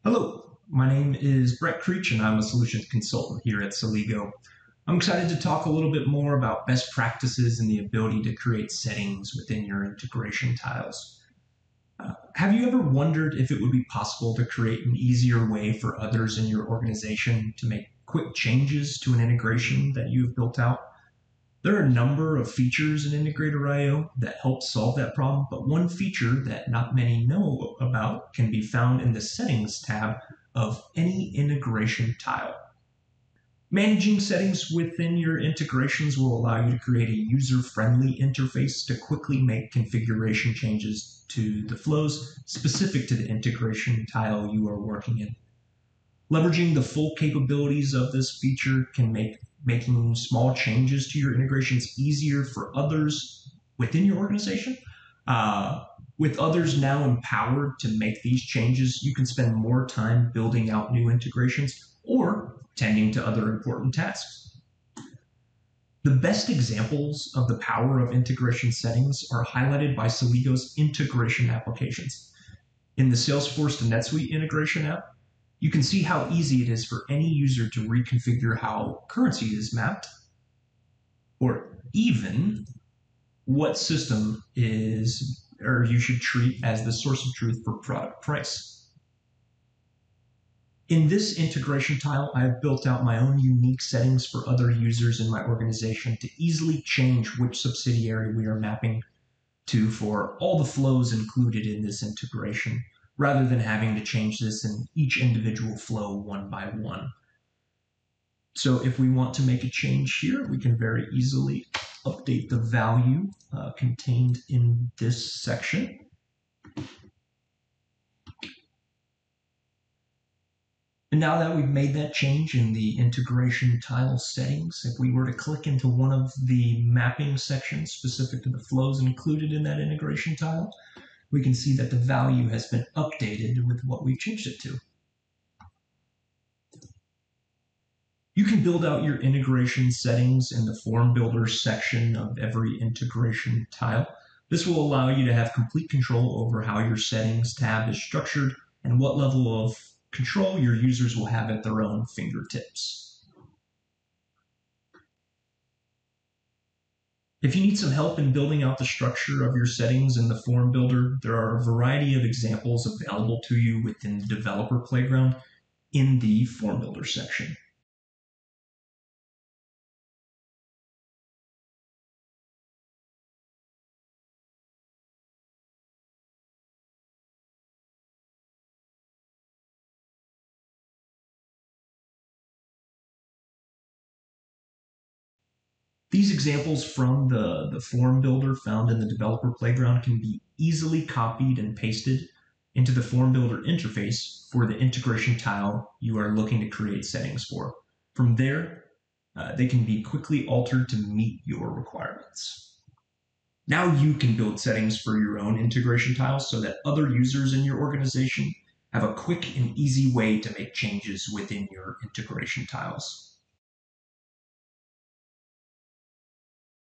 Hello, my name is Brett Creech and I'm a solutions consultant here at Celigo. I'm excited to talk a little bit more about best practices and the ability to create settings within your integration tiles. Have you ever wondered if it would be possible to create an easier way for others in your organization to make quick changes to an integration that you've built out? There are a number of features in Integrator IO that help solve that problem, but one feature that not many know about can be found in the Settings tab of any integration tile. Managing settings within your integrations will allow you to create a user-friendly interface to quickly make configuration changes to the flows specific to the integration tile you are working in. Leveraging the full capabilities of this feature can make making small changes to your integrations easier for others within your organization. With others now empowered to make these changes, you can spend more time building out new integrations or tending to other important tasks. The best examples of the power of integration settings are highlighted by Celigo's integration applications. In the Salesforce to NetSuite integration app, you can see how easy it is for any user to reconfigure how currency is mapped, or even what system is or you should treat as the source of truth for product price. In this integration tile, I have built out my own unique settings for other users in my organization to easily change which subsidiary we are mapping to for all the flows included in this integration, rather than having to change this in each individual flow one by one. So if we want to make a change here, we can very easily update the value contained in this section. And now that we've made that change in the integration tile settings, if we were to click into one of the mapping sections specific to the flows included in that integration tile, we can see that the value has been updated with what we've changed it to. You can build out your integration settings in the form builder section of every integration tile. This will allow you to have complete control over how your settings tab is structured and what level of control your users will have at their own fingertips. If you need some help in building out the structure of your settings in the form builder, there are a variety of examples available to you within the developer playground in the form builder section. These examples from the form builder found in the developer playground can be easily copied and pasted into the form builder interface for the integration tile you are looking to create settings for. From there, they can be quickly altered to meet your requirements. Now you can build settings for your own integration tiles so that other users in your organization have a quick and easy way to make changes within your integration tiles.